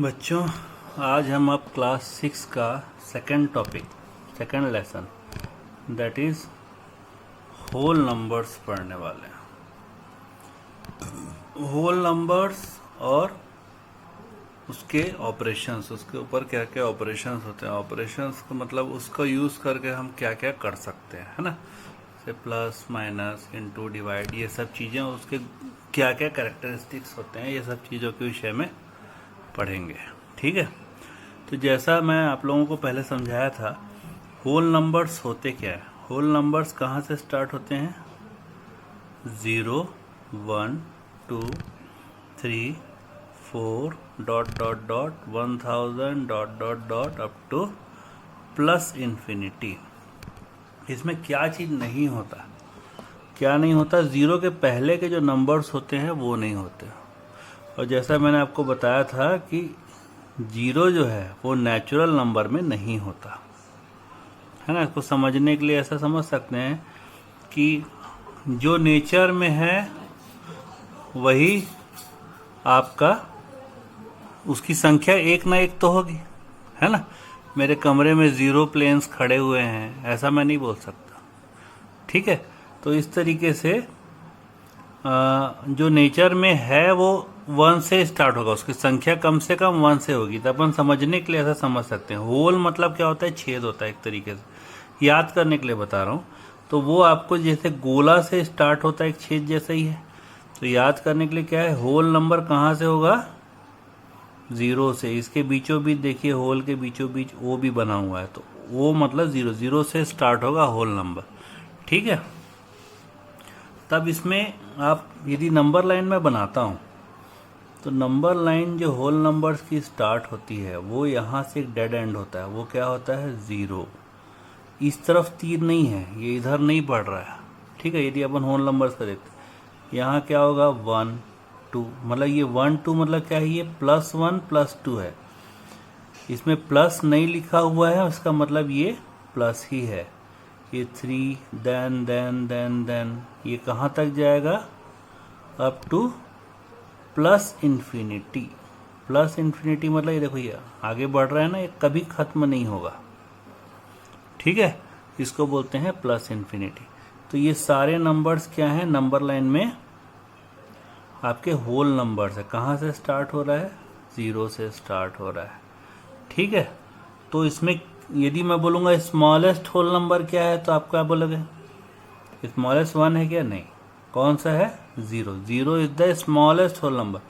बच्चों, आज हम अब क्लास 6 का second lesson that is whole numbers पढ़ने वाले हैं। होल नंबर्स और उसके ऑपरेशंस, उसके ऊपर क्या क्या ऑपरेशंस होते हैं। ऑपरेशंस का मतलब उसका यूज करके हम क्या क्या कर सकते हैं, है ना। जैसे प्लस, माइनस, इनटू, डिवाइड, ये सब चीजें, उसके क्या क्या कैरेक्टरिस्टिक्स होते हैं, ये सब चीजों के विषय में पढ़ेंगे। ठीक है। तो जैसा मैं आप लोगों को पहले समझाया था, होल नंबर्स होते क्या है। होल नंबर्स कहाँ से स्टार्ट होते हैं? 0, 1, 2, 3, 4 dot dot dot 1000 dot dot dot up two plus infinity. इसमें क्या चीज नहीं होता, क्या नहीं होता? 0 के पहले के जो नंबर्स होते हैं वो नहीं होते। और जैसा मैंने आपको बताया था कि 0 जो है वो नेचुरल नंबर में नहीं होता, है ना। इसको समझने के लिए ऐसा समझ सकते हैं कि जो नेचर में है वही आपका, उसकी संख्या एक ना एक तो होगी, है ना। मेरे कमरे में 0 प्लेन्स खड़े हुए हैं, ऐसा मैं नहीं बोल सकता। ठीक है। तो इस तरीके से जो नेचर में है वो 1 से स्टार्ट होगा, उसकी संख्या कम से कम 1 से होगी। तो अपन समझने के लिए ऐसा समझ सकते हैं। होल मतलब क्या होता है? छेद होता है। एक तरीके से याद करने के लिए बता रहा हूँ। तो वो आपको जैसे गोला से स्टार्ट होता है, एक छेद जैसा ही है। तो याद करने के लिए क्या है, होल नंबर कहाँ से होगा? 0 से। इसके बीचों बीच देखिए, होल के बीचों बीच ओ भी बना हुआ है, तो वो मतलब 0 से स्टार्ट होगा होल नंबर। ठीक है। तब इसमें आप यदि नंबर लाइन में बनाता हूं, तो नंबर लाइन जो होल नंबर्स की स्टार्ट होती है वो यहाँ से एक डेड एंड होता है। वो क्या होता है? 0। इस तरफ तीर नहीं है, ये इधर नहीं बढ़ रहा है। ठीक है। यदि अपन होल नंबर्स का देखते हैं, यहाँ क्या होगा? 1, 2, मतलब ये 1, 2 मतलब क्या है? ये +1 +2 है। इसमें प्लस नहीं लिखा हुआ है, इसका मतलब ये प्लस ही है। ये 3, देन ये कहाँ तक जाएगा? Up two plus infinity. Plus infinity मतलब ये देखो, ये आगे बढ़ रहा है ना, ये कभी खत्म नहीं होगा। ठीक है। इसको बोलते हैं प्लस इन्फिनिटी। तो ये सारे नंबर्स क्या हैं? नंबर लाइन में आपके होल नंबर्स है। कहाँ से स्टार्ट हो रहा है? 0 से स्टार्ट हो रहा है। ठीक है। तो इसमें यदि मैं बोलूंगा स्मॉलेस्ट होल नंबर क्या है, तो आप क्या बोलोगे? स्मॉलेस्ट 1 है क्या? नहीं। कौन सा है? 0। 0 is the smallest whole number.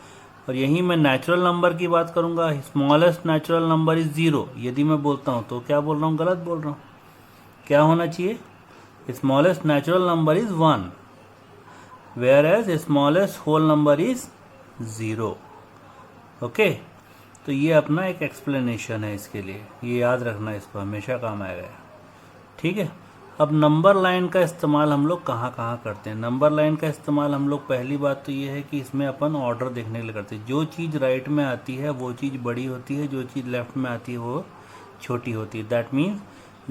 और यही मैं नेचुरल नंबर की बात करूंगा, स्मॉलेस्ट नेचुरल नंबर इज 0। यदि मैं बोलता हूं तो क्या बोल रहा हूं? गलत बोल रहा हूं। क्या होना चाहिए? Smallest natural number is 1, where as smallest whole number is 0। Okay. तो ये अपना एक एक्सप्लेनेशन है इसके लिए, ये याद रखना, इसको हमेशा काम आएगा। ठीक है। अब नंबर लाइन का इस्तेमाल हम लोग कहाँ कहाँ करते हैं? नंबर लाइन का इस्तेमाल हम लोग, पहली बात तो ये है कि इसमें अपन ऑर्डर देखने के लिए करते हैं। जो चीज़ राइट में आती है वो चीज़ बड़ी होती है, जो चीज़ लेफ्ट में आती है वो छोटी होती है। That means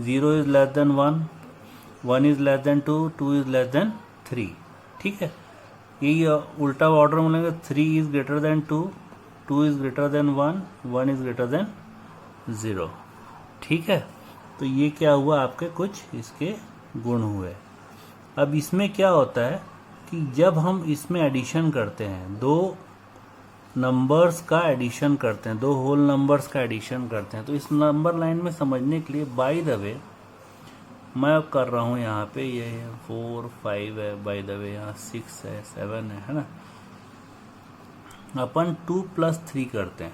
0 is less than 1, 1 is less than 2, 2 is less than 3। ठीक है। यही उल्टा ऑर्डर मिलेगा, 3 is greater than 2, 2 is greater than 1, 1 is greater than 0। ठीक है। तो ये क्या हुआ? आपके कुछ इसके गुण हुए। अब इसमें क्या होता है कि जब हम इसमें एडिशन करते हैं, दो नंबर्स का एडिशन करते हैं, दो होल नंबर्स का एडिशन करते हैं, तो इस नंबर लाइन में समझने के लिए, बाय द वे मैं अब कर रहा हूँ यहाँ पे, ये 4, 5 है, बाय द वे यहाँ 6 है, 7 है ना। अपन 2 + 3 करते हैं,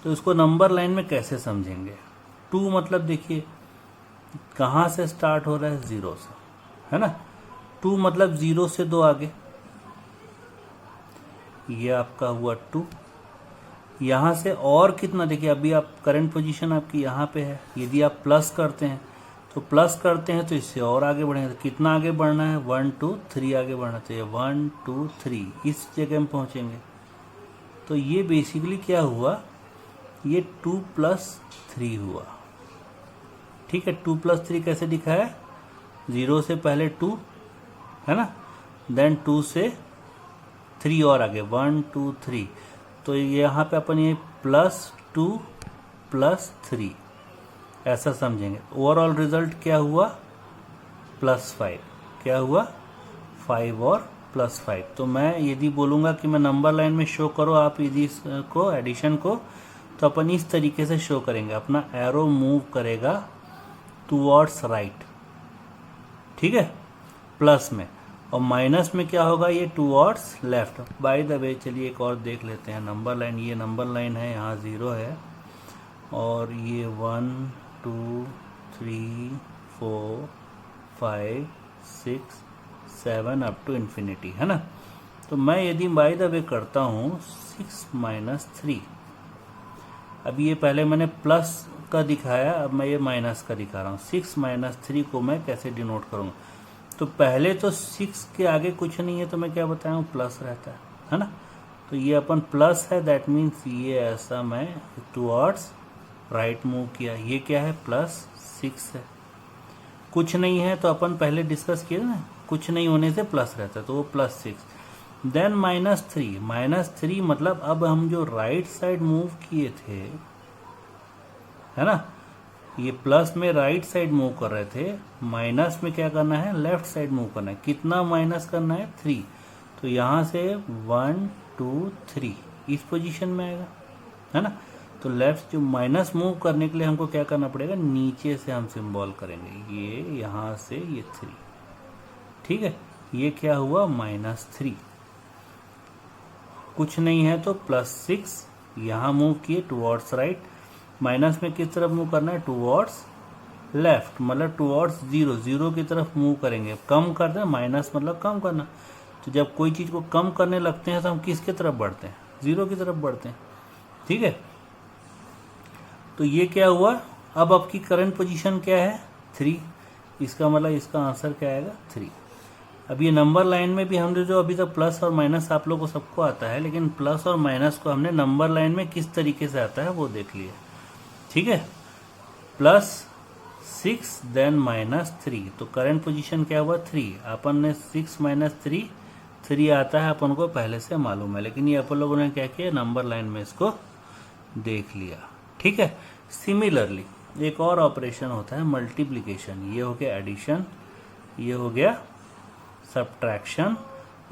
तो इसको नंबर लाइन में कैसे समझेंगे? 2 मतलब देखिए कहाँ से स्टार्ट हो रहा है? 0 से, है ना। 2 मतलब 0 से 2 आगे, ये आपका हुआ 2। यहाँ से और कितना? देखिए अभी आप करंट पोजीशन आपकी यहाँ पे है। यदि आप प्लस करते हैं तो इससे और आगे बढ़ेंगे। तो कितना आगे बढ़ना है? 1, 2, 3 आगे बढ़ना चाहिए। 1, 2, 3 इस जगह में पहुंचेंगे। तो ये बेसिकली क्या हुआ? ये 2 + 3 हुआ। ठीक है। 2 + 3 कैसे दिखा है? 0 से पहले 2, है ना, देन 2 से 3 और आगे, 1, 2, 3। तो यहाँ पे अपन ये +2 +3 ऐसा समझेंगे। ओवरऑल रिजल्ट क्या हुआ, +5। क्या हुआ, 5 और +5। तो मैं यदि बोलूँगा कि मैं नंबर लाइन में शो करो आप यदि इसको एडिशन को, तो अपन इस तरीके से शो करेंगे, अपना एरो मूव करेगा टुवर्ड्स राइट, ठीक है, प्लस में, और माइनस में क्या होगा, ये towards left. By the way चलिए एक और देख लेते हैं नंबर लाइन। ये नंबर लाइन है, यहाँ 0 है, और ये 1 2 3 4 5 6 7 अप टू इन्फिनिटी, है ना। तो मैं यदि बाय द वे करता हूँ 6 - 3, अभी ये पहले मैंने प्लस का दिखाया, अब मैं ये माइनस का दिखा रहा हूँ। 6 - 3 को मैं कैसे डिनोट करूँगा, तो पहले तो 6 के आगे कुछ नहीं है, तो मैं क्या बताऊँ, प्लस रहता है ना। तो ये अपन प्लस है, दैट मीन्स ये ऐसा मैं टुवर्ड्स राइट मूव किया। ये क्या है, +6 है। कुछ नहीं है तो अपन पहले डिस्कस किए ना, कुछ नहीं होने से प्लस रहता है, तो वो +6। देन -3 मतलब अब हम जो राइट साइड मूव किए थे, है ना, ये प्लस में राइट साइड मूव कर रहे थे, माइनस में क्या करना है, लेफ्ट साइड मूव करना है। कितना माइनस करना है, 3। तो यहाँ से 1 2 3 इस पोजीशन में आएगा, है ना। तो लेफ्ट जो माइनस मूव करने के लिए हमको क्या करना पड़ेगा, नीचे से हम सिंबल करेंगे, ये यहाँ से ये 3, ठीक है। ये क्या हुआ, -3। कुछ नहीं है तो +6, यहाँ मूव किए टुवर्ड्स राइट। माइनस में किस तरफ मूव करना है, टुवर्ड्स लेफ्ट, मतलब टुवर्ड्स 0 की तरफ मूव करेंगे। कम कर दें, माइनस मतलब कम करना। तो जब कोई चीज़ को कम करने लगते हैं तो हम किसकी तरफ बढ़ते हैं, 0 की तरफ बढ़ते हैं, ठीक है। तो ये क्या हुआ, अब आपकी करंट पोजीशन क्या है, 3। इसका मतलब इसका आंसर क्या आएगा, 3। अब ये नंबर लाइन में भी हमने जो अभी तक प्लस और माइनस आप लोगों को सबको आता है, लेकिन प्लस और माइनस को हमने नंबर लाइन में किस तरीके से आता है वो देख लिया, ठीक है। +6 देन -3, तो करंट पोजीशन क्या हुआ, 3। अपन ने 6 - 3 आता है, अपन को पहले से मालूम है, लेकिन ये अपन लोगों ने क्या किया, नंबर लाइन में इसको देख लिया, ठीक है। सिमिलरली एक और ऑपरेशन होता है मल्टीप्लिकेशन। ये हो गया एडिशन, ये हो गया सब्ट्रैक्शन,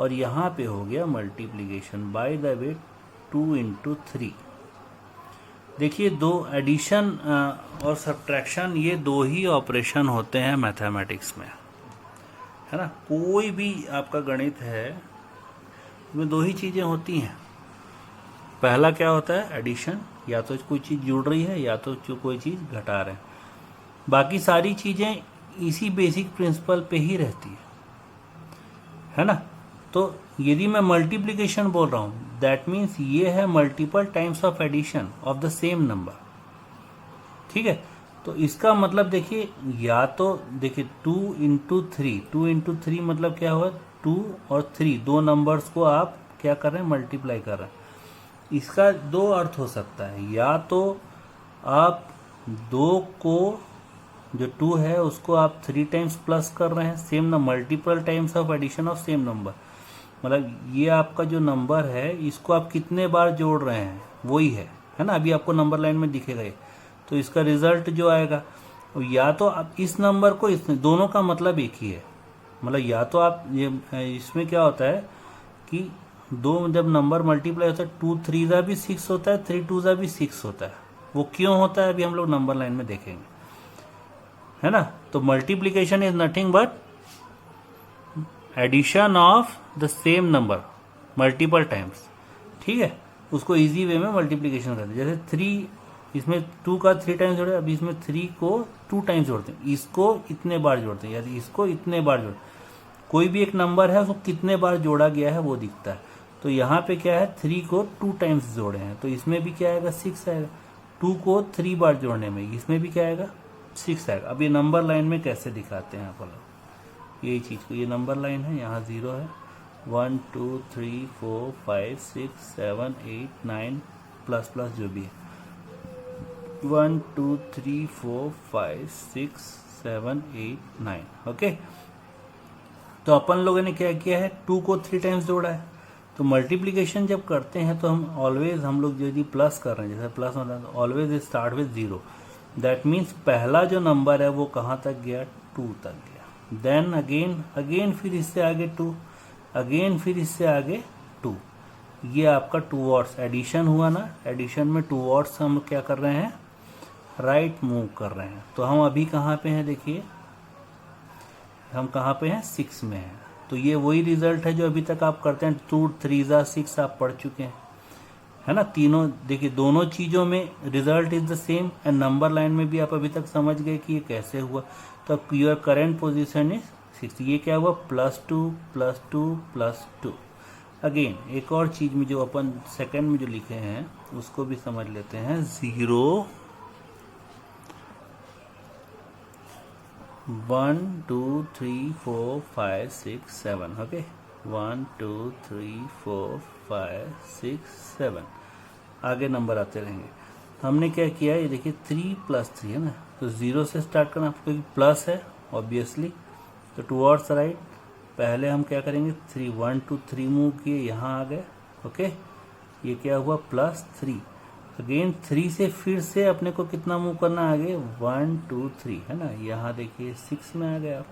और यहाँ पे हो गया मल्टीप्लिकेशन। बाय द वे 2 × 3, देखिए दो एडिशन और सब्ट्रैक्शन, ये दो ही ऑपरेशन होते हैं मैथमेटिक्स में, है ना। कोई भी आपका गणित है, इसमें दो ही चीज़ें होती हैं। पहला क्या होता है, एडिशन, या तो कोई चीज़ जुड़ रही है या तो कोई चीज़ घटा रहे हैं। बाकी सारी चीज़ें इसी बेसिक प्रिंसिपल पे ही रहती है ना। तो यदि मैं मल्टीप्लिकेशन बोल रहा हूँ, दैट मीन्स ये है multiple times of addition of the same number, ठीक है। तो इसका मतलब देखिए, या तो देखिए 2 × 3 मतलब क्या हुआ, 2 और 3 दो नंबर्स को आप क्या कर रहे हैं, मल्टीप्लाई कर रहे हैं। इसका दो अर्थ हो सकता है, या तो आप 2 को जो 2 है उसको आप 3 टाइम्स प्लस कर रहे हैं, same number, multiple times of addition of same number, मतलब ये आपका जो नंबर है इसको आप कितने बार जोड़ रहे हैं वही है ना। अभी आपको नंबर लाइन में दिखेगा ये, तो इसका रिजल्ट जो आएगा, या तो आप इस नंबर को दोनों का मतलब एक ही है, मतलब या तो आप ये, इसमें क्या होता है कि दो जब नंबर मल्टीप्लाई होता है, 2 3 भी 6 होता है, 3 2 भी 6 होता है। वो क्यों होता है अभी हम लोग नंबर लाइन में देखेंगे, है ना। तो multiplication is nothing but addition of the same number multiple times, ठीक है। उसको इजी वे में मल्टीप्लिकेशन करते हैं। जैसे 3, इसमें 2 का 3 टाइम्स जोड़े, अभी इसमें 3 को 2 टाइम्स जोड़ते हैं, इसको इतने बार जोड़ते हैं, या इसको इतने बार जोड़ते हैं। कोई भी एक नंबर है उसको कितने बार जोड़ा गया है वो दिखता है। तो यहाँ पे क्या है, 3 को 2 टाइम्स जोड़े हैं, तो इसमें भी क्या आएगा, 6 आएगा। 2 को 3 बार जोड़ने में इसमें भी क्या आएगा, 6 आएगा। अब ये नंबर लाइन में कैसे दिखाते हैं आप लोग, यही चीज़ को, ये नंबर लाइन है, यहाँ 0 है, 1 2 3 4 5 6 7 8 9 प्लस प्लस जो भी है, 1 2 3 4 5 6 7 8 9, ओके। तो अपन लोगों ने क्या किया है, 2 को 3 टाइम्स जोड़ा है, तो मल्टीप्लिकेशन जब करते हैं तो हम ऑलवेज हम लोग यदि प्लस कर रहे हैं, जैसे प्लस मतलब always start with 0, that means पहला जो नंबर है वो कहाँ तक गया, 2 तक गया। देन अगेन फिर इससे आगे 2, अगेन फिर इससे आगे 2। ये आपका 2 वर्ड्स एडिशन हुआ ना, एडिशन में 2 वर्ड्स हम क्या कर रहे हैं, राइट मूव कर रहे हैं। तो हम अभी कहाँ पे हैं, देखिए हम कहाँ पे हैं, 6 में हैं। तो ये वही रिजल्ट है जो अभी तक आप करते हैं, 2 3 6 आप पढ़ चुके हैं, है ना। तीनों देखिए, दोनों चीज़ों में result is the same and number line में भी आप अभी तक समझ गए कि ये कैसे हुआ। तो योर करेंट पोजीशन इज 6। ये क्या हुआ, +2 +2 +2। अगेन एक और चीज में जो अपन सेकंड में जो लिखे हैं उसको भी समझ लेते हैं। 0 1 2 3 4 5 6 7, ओके 1 2 3 4 5 6 7, आगे नंबर आते रहेंगे। हमने क्या किया, ये देखिए 3 + 3 है ना, तो 0 से स्टार्ट करना, क्योंकि प्लस है ऑब्वियसली, तो टुवर्ड्स राइट। पहले हम क्या करेंगे, 3 1 2 3 मूव किए, यहाँ आ गए, ओके। ये क्या हुआ, +3। अगेन 3 से फिर से अपने को कितना मूव करना है आगे, 1 2 3, है ना। यहाँ देखिए 6 में आ गया,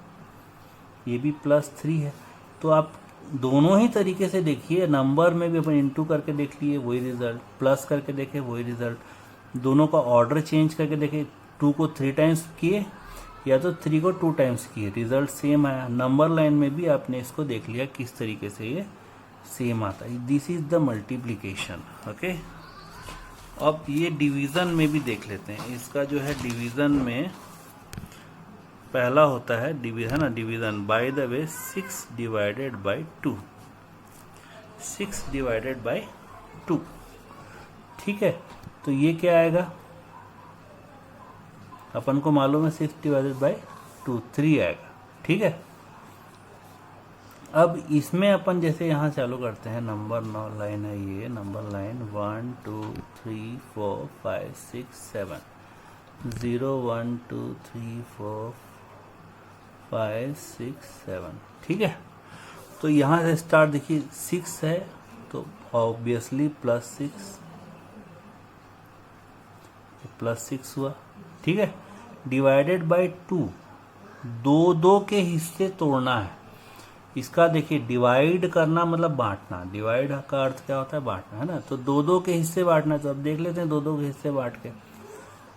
ये भी +3 है। तो आप दोनों ही तरीके से देखिए, नंबर में भी अपन इंटू करके देख लिए वही रिजल्ट, प्लस करके देखे वही रिजल्ट, दोनों का ऑर्डर चेंज करके देखे, 2 को 3 टाइम्स किए या तो 3 को 2 टाइम्स किए, रिजल्ट सेम आया। नंबर लाइन में भी आपने इसको देख लिया किस तरीके से ये सेम आता है। This is the multiplication, okay. अब ये डिवीजन में भी देख लेते हैं। इसका जो है डिवीजन में पहला होता है है ना, division by the way 6 divided by 2, 6 divided by 2, ठीक है। तो ये क्या आएगा, अपन को मालूम है 6 डिवाइडेड बाय 2 3 आएगा, ठीक है। अब इसमें अपन जैसे यहाँ चालू करते हैं, नंबर लाइन है ये, नंबर लाइन 1 2 3 4 5 6 7, 0 1 2 3 4 5 6 7, ठीक है। तो यहाँ से स्टार्ट देखिए 6 है तो ऑब्वियसली +6 हुआ, ठीक है। डिवाइडेड बाय 2, 2 के हिस्से तोड़ना है। इसका देखिए डिवाइड करना मतलब बांटना, डिवाइड का अर्थ क्या होता है, बांटना, है ना। तो 2 के हिस्से बांटना, तो अब देख लेते हैं 2 के हिस्से बांट के।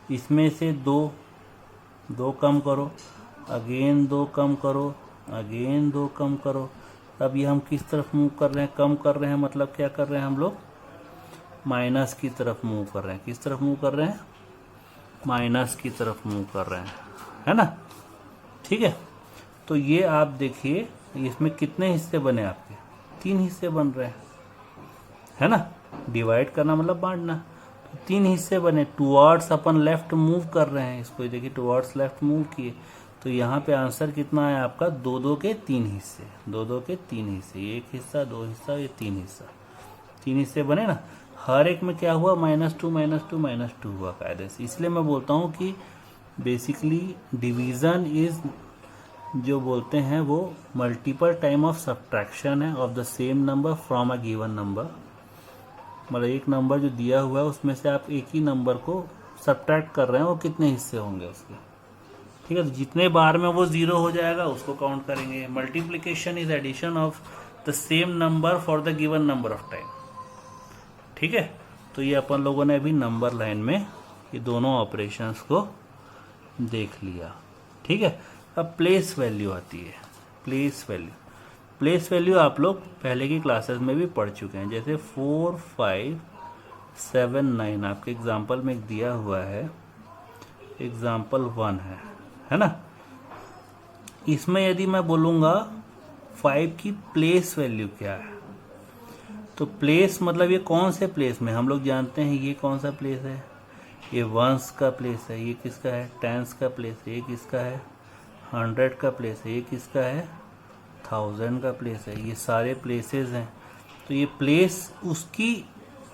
इसमें से 2 कम करो, अगेन 2 कम करो, अगेन 2 कम करो। अब ये हम किस तरफ मूव कर रहे हैं, कम कर रहे हैं, मतलब क्या कर रहे हैं हम लोग, माइनस की तरफ मूव कर रहे हैं। किस तरफ मूव कर रहे हैं, माइनस की तरफ मूव कर रहे हैं, है ना, ठीक है। तो ये आप देखिए इसमें कितने हिस्से बने आपके, 3 हिस्से बन रहे हैं, है ना। डिवाइड करना मतलब बांटना, तो 3 हिस्से बने। टुवर्ड्स अपन लेफ्ट मूव कर रहे हैं इसको, देखिए टुवर्ड्स लेफ्ट मूव किए, तो यहाँ पे आंसर कितना है आपका, 2 के 3 हिस्से, 2 के 3 हिस्से, एक हिस्सा 2 हिस्सा, ये 3 हिस्सा, 3 हिस्से बने ना। हर एक में क्या हुआ, -2 -2 -2 हुआ कायदे से। इसलिए मैं बोलता हूँ कि बेसिकली डिवीजन इज जो बोलते हैं वो मल्टीपल टाइम ऑफ सब्ट्रैक्शन है of the same number from a given number. मतलब एक नंबर जो दिया हुआ है उसमें से आप एक ही नंबर को सब्ट्रैक्ट कर रहे हैं, वो कितने हिस्से होंगे उसके, ठीक है। तो जितने बार में वो 0 हो जाएगा उसको काउंट करेंगे। Multiplication is addition of the same number for the given number of time, ठीक है। तो ये अपन लोगों ने अभी नंबर लाइन में ये दोनों ऑपरेशंस को देख लिया, ठीक है। अब प्लेस वैल्यू आती है, प्लेस वैल्यू आप लोग पहले की क्लासेस में भी पढ़ चुके हैं। जैसे 4 5 7 9 आपके एग्जाम्पल में दिया हुआ है, एग्जाम्पल 1 है ना। इसमें यदि मैं बोलूँगा 5 की प्लेस वैल्यू क्या है, तो प्लेस मतलब ये कौन से प्लेस में, हम लोग जानते हैं ये कौन सा प्लेस है, ये वंस का प्लेस है, ये किसका है, टेंस का प्लेस है, ये किसका है, 100 का प्लेस है, ये किसका है, 1000 का प्लेस है। ये सारे प्लेसेस हैं। तो ये प्लेस, उसकी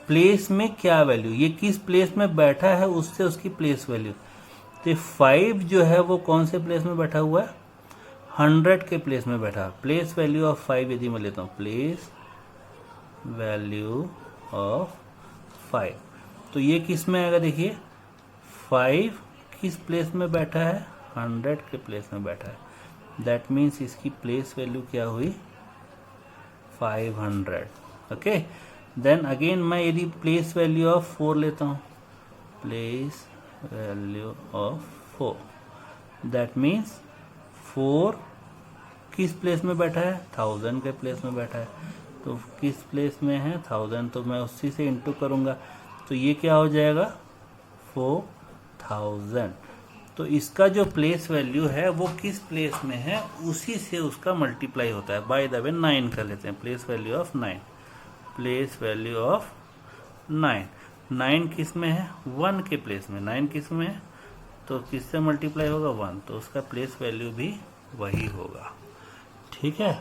प्लेस में क्या वैल्यू, ये किस प्लेस में बैठा है उससे उसकी प्लेस वैल्यू। तो 5 जो है वो कौन से प्लेस में बैठा हुआ है, 100 के प्लेस में बैठा। प्लेस वैल्यू ऑफ 5 यदि मैं लेता हूँ, प्लेस वैल्यू ऑफ 5। तो ये किस में आएगा, देखिए 5 किस प्लेस में बैठा है, 100 के प्लेस में बैठा है। दैट मीन्स इसकी प्लेस वैल्यू क्या हुई, 500। ओके, देन अगेन मैं यदि प्लेस वैल्यू ऑफ 4 लेता हूँ, place value of 4, that means 4 किस प्लेस में बैठा है, 1000 के प्लेस में बैठा है। तो किस प्लेस में है, 1000, तो मैं उसी से इंटू करूँगा, तो ये क्या हो जाएगा, 4000। तो इसका जो प्लेस वैल्यू है वो किस प्लेस में है, उसी से उसका मल्टीप्लाई होता है। बाय द वे 9 कर लेते हैं, place value of 9, place value of 9, 9 किस में है, 1 के प्लेस में, 9 किस में है, तो किससे मल्टीप्लाई होगा, 1, तो उसका प्लेस वैल्यू भी वही होगा। ठीक है।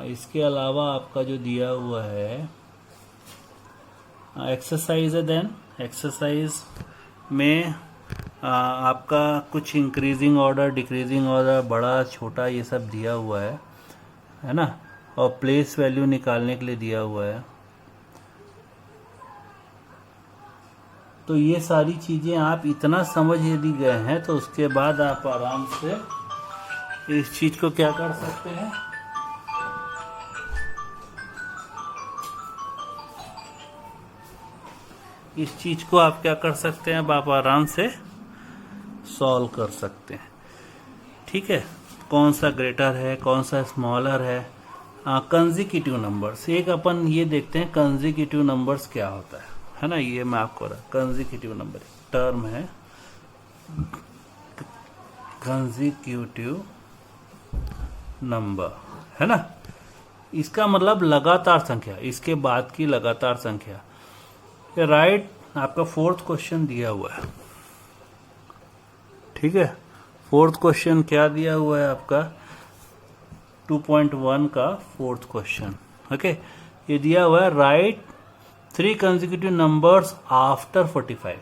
इसके अलावा आपका जो दिया हुआ है एक्सरसाइज है, देन एक्सरसाइज में आपका कुछ इंक्रीजिंग ऑर्डर, डिक्रीजिंग ऑर्डर, बड़ा छोटा ये सब दिया हुआ है ना, और प्लेस वैल्यू निकालने के लिए दिया हुआ है। तो ये सारी चीज़ें आप इतना समझ यदि गए हैं तो उसके बाद आप आराम से इस चीज को क्या कर सकते हैं, इस चीज को आप क्या कर सकते हैं, आप आराम से सॉल्व कर सकते हैं। ठीक है, कौन सा ग्रेटर है, कौन सा स्मॉलर है। कंसेक्यूटिव नंबर्स, एक अपन ये देखते हैं कंसेक्यूटिव नंबर्स क्या होता है ना, ये मैं आपको कंसेक्यूटिव नंबर टर्म है, कंसेक्यूटिव नंबर है ना, इसका मतलब लगातार संख्या, इसके बाद की लगातार संख्या। राइट, आपका 4th क्वेश्चन दिया हुआ है। ठीक है, 4th क्वेश्चन क्या दिया हुआ है आपका, 2.1 का 4th क्वेश्चन। ओके, ये दिया हुआ है, right 3 consecutive numbers after 45,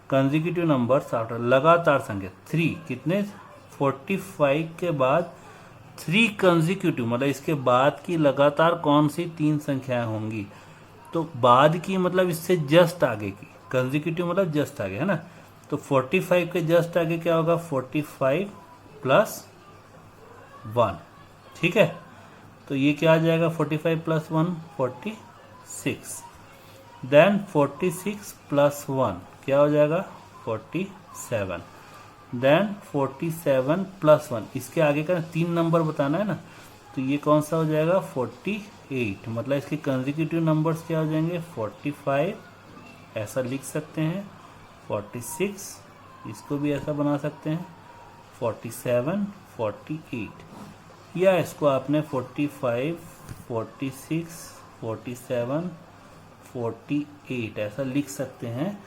consecutive numbers after, लगातार संख्या 3, कितने, 45 के बाद 3 कंसेक्यूटिव, मतलब इसके बाद की लगातार कौन सी 3 संख्याएं होंगी। तो बाद की मतलब इससे जस्ट आगे की, कंसेक्यूटिव मतलब जस्ट आगे है ना, तो 45 के जस्ट आगे क्या होगा, 45 प्लस 1। ठीक है, तो ये क्या आ जाएगा, 45 प्लस 1 46, देन 46 प्लस 1 क्या हो जाएगा, 47, देन 47 प्लस 1, इसके आगे का 3 नंबर बताना है ना, तो ये कौन सा हो जाएगा, 48, मतलब इसके कंसेक्यूटिव नंबर्स क्या हो जाएंगे, 45, ऐसा लिख सकते हैं, 46, इसको भी ऐसा बना सकते हैं, 47, 48, या इसको आपने 45, 46, 47, 48 ऐसा लिख सकते हैं।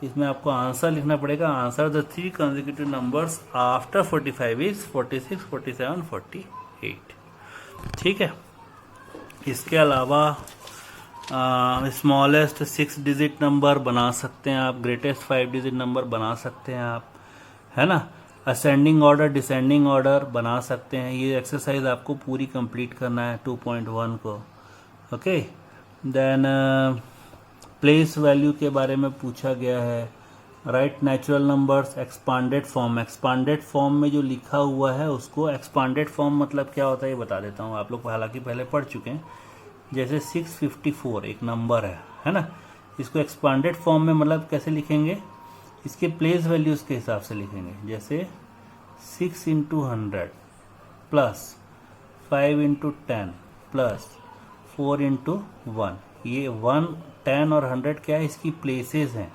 इसमें आपको आंसर लिखना पड़ेगा, answer the 3 consecutive numbers after 45 is 46, 47, 48। ठीक है, इसके अलावा स्मॉलेस्ट 6 डिजिट नंबर बना सकते हैं आप, ग्रेटेस्ट 5 डिजिट नंबर बना सकते हैं आप, है ना, असेंडिंग ऑर्डर, डिसेंडिंग ऑर्डर बना सकते हैं। ये एक्सरसाइज आपको पूरी कंप्लीट करना है 2.1 को। ओके, देन प्लेस वैल्यू के बारे में पूछा गया है, right natural numbers, expanded form, expanded form में जो लिखा हुआ है उसको, एक्सपांडेड फॉर्म मतलब क्या होता है ये बता देता हूँ, आप लोग हालांकि पहले पढ़ चुके हैं। जैसे 654 एक नंबर है ना, इसको एक्सपांडेड फॉर्म में मतलब कैसे लिखेंगे, इसके प्लेस वैल्यूज के हिसाब से लिखेंगे। जैसे 6 into 100 plus 5 into 10 plus 4 into 1, ये 1, 10 और 100 क्या है, इसकी प्लेसेस हैं,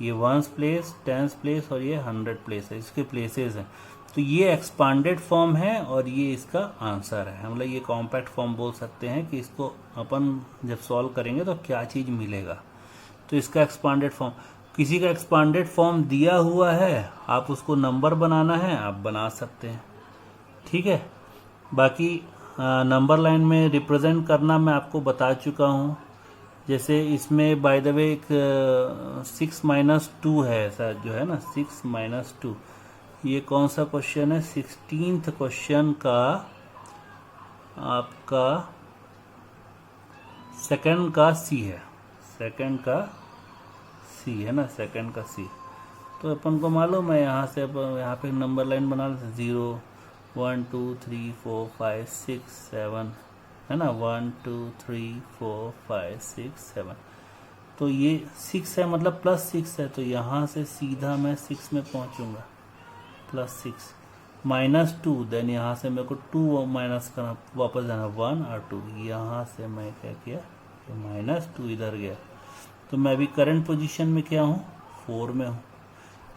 ये 1s प्लेस, 10s प्लेस और ये 100 प्लेस है, इसके प्लेसेस हैं। तो ये एक्सपांडेड फॉर्म है और ये इसका आंसर है, मतलब ये कॉम्पैक्ट फॉर्म बोल सकते हैं कि इसको अपन जब सॉल्व करेंगे तो क्या चीज़ मिलेगा। तो इसका एक्सपांडेड फॉर्म, किसी का एक्सपांडेड फॉर्म दिया हुआ है, आप उसको नंबर बनाना है आप बना सकते हैं। ठीक है, बाकी नंबर लाइन में रिप्रेजेंट करना मैं आपको बता चुका हूँ। जैसे इसमें बाय द वे एक 6-2 है, ऐसा जो है ना 6-2, ये कौन सा क्वेश्चन है, 16th क्वेश्चन का आपका सेकंड का सी है, सेकंड का सी है ना, सेकंड का सी। तो अपन को मालूम है यहाँ से यहाँ पे नंबर लाइन बना लेते, 0 1 2 3 4 5 6 7 है ना, 1 2 3 4 5 6 7। तो ये 6 है मतलब +6 है, तो यहाँ से सीधा मैं 6 में पहुँचूँगा, +6 -2, देन यहाँ से मेरे को 2 माइनस करना, वापस जाना 1 और 2, यहाँ से मैं क्या किया, -2 इधर गया, तो मैं अभी करंट पोजीशन में क्या हूँ, 4 में हूँ।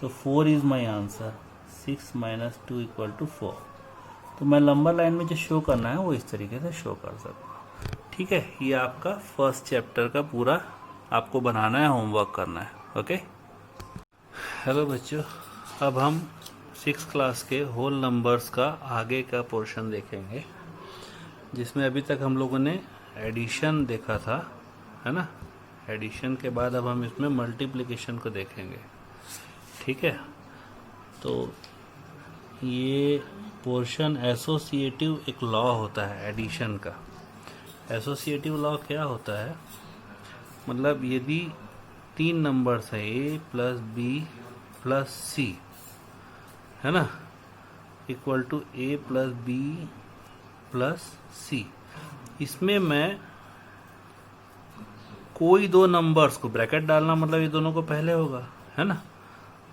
तो 4 इज़ माई आंसर, 6 - 2 = 4। तो मैं लंबा लाइन में जो शो करना है वो इस तरीके से शो कर सकता हूँ। ठीक है, ये आपका फर्स्ट चैप्टर का पूरा आपको बनाना है, होमवर्क करना है। ओके, हेलो बच्चों, अब हम 6th क्लास के होल नंबर्स का आगे का पोर्शन देखेंगे, जिसमें अभी तक हम लोगों ने एडिशन देखा था, है ना। एडिशन के बाद अब हम इसमें मल्टीप्लिकेशन को देखेंगे। ठीक है, तो ये पोर्शन एसोसिएटिव एक लॉ होता है एडिशन का। एसोसिएटिव लॉ क्या होता है, मतलब यदि 3 नंबर्स है a + b + c, है ना, = a + b + c, इसमें मैं कोई 2 नंबर्स को, ब्रैकेट डालना मतलब ये दोनों को पहले होगा, है ना,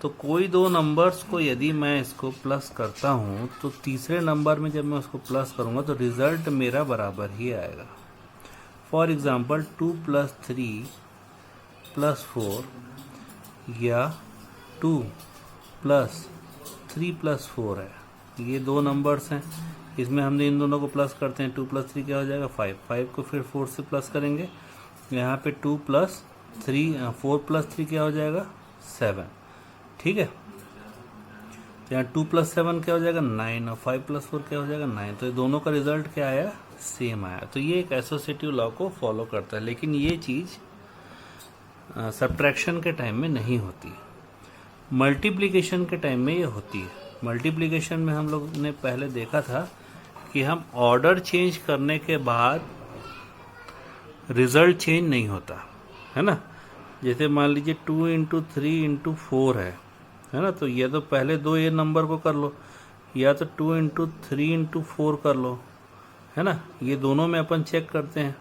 तो कोई 2 नंबर्स को यदि मैं इसको प्लस करता हूँ तो तीसरे नंबर में जब मैं उसको प्लस करूँगा तो रिजल्ट मेरा बराबर ही आएगा। फॉर एग्जांपल 2 + 3 + 4 या 2 + 3 + 4 है, ये 2 नंबर्स हैं, इसमें हमने इन दोनों को प्लस करते हैं। 2 + 3 क्या हो जाएगा, 5, 5 को फिर 4 से प्लस करेंगे, यहाँ पे 2 + 3 4 + 3 क्या हो जाएगा, 7। ठीक है, तो यहाँ 2 + 7 क्या हो जाएगा, 9, और 5 + 4 क्या हो जाएगा, 9। तो ये दोनों का रिजल्ट क्या आया, सेम आया। तो ये एक एसोसिएटिव लॉ को फॉलो करता है, लेकिन ये चीज़ सब्ट्रैक्शन के टाइम में नहीं होती, मल्टीप्लिकेशन के टाइम में ये होती है। मल्टीप्लिकेशन में हम लोग ने पहले देखा था कि हम ऑर्डर चेंज करने के बाद रिजल्ट चेंज नहीं होता, है ना। जैसे मान लीजिए 2 × 3 × 4 है ना, तो ये तो पहले 2 ये नंबर को कर लो, या तो 2 × 3 × 4 कर लो, है ना, ये दोनों में अपन चेक करते हैं।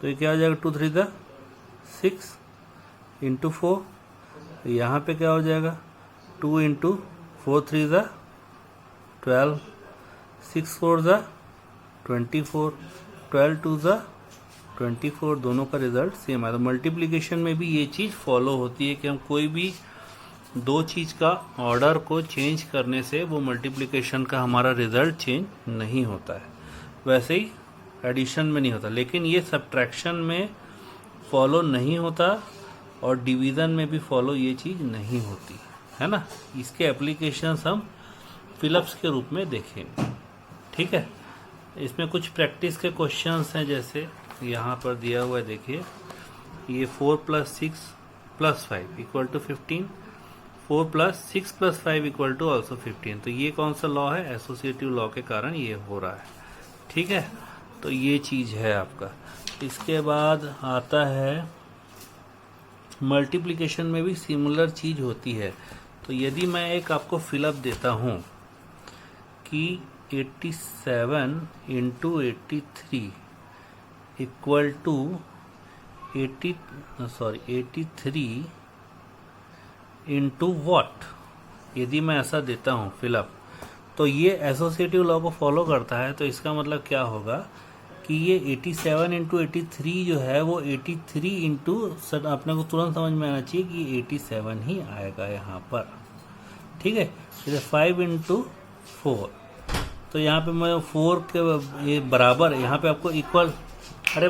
तो ये क्या हो जाएगा, 2 × 3 = 6 × 4, यहाँ पे क्या हो जाएगा, 2 × 4 × 3 = 12, 6 × 4 = 24, 12 × 2 = 24, दोनों का रिजल्ट सेम है। तो मल्टीप्लिकेशन में भी ये चीज़ फॉलो होती है कि हम कोई भी 2 चीज़ का ऑर्डर को चेंज करने से वो मल्टीप्लिकेशन का हमारा रिजल्ट चेंज नहीं होता है, वैसे ही एडिशन में नहीं होता। लेकिन ये सब्ट्रैक्शन में फॉलो नहीं होता और डिवीज़न में भी फॉलो ये चीज़ नहीं होती, है ना। इसके एप्लीकेशंस हम फिलअप्स के रूप में देखेंगे। ठीक है, इसमें कुछ प्रैक्टिस के क्वेश्चंस हैं, जैसे यहाँ पर दिया हुआ है, देखिए, ये 4 + 6 + 5 = 15, 4 + 6 + 5 = also 15। तो ये कौन सा लॉ है, एसोसिएटिव लॉ के कारण ये हो रहा है। ठीक है, तो ये चीज़ है आपका। इसके बाद आता है मल्टीप्लिकेशन में भी सिमिलर चीज़ होती है। तो यदि मैं एक आपको फिलअप देता हूँ कि 87 × 83 = 83 × what, यदि मैं ऐसा देता हूँ फिलअप, तो ये एसोसिएटिव लॉ को फॉलो करता है। तो इसका मतलब क्या होगा कि ये 87 × 83 जो है वो 83 × अपने को तुरंत समझ में आना चाहिए कि 87 ही आएगा यहाँ पर। ठीक है, जैसे 5 × 4, तो यहाँ पे मैं 4 के ये बराबर, यहाँ पे आपको इक्वल, अरे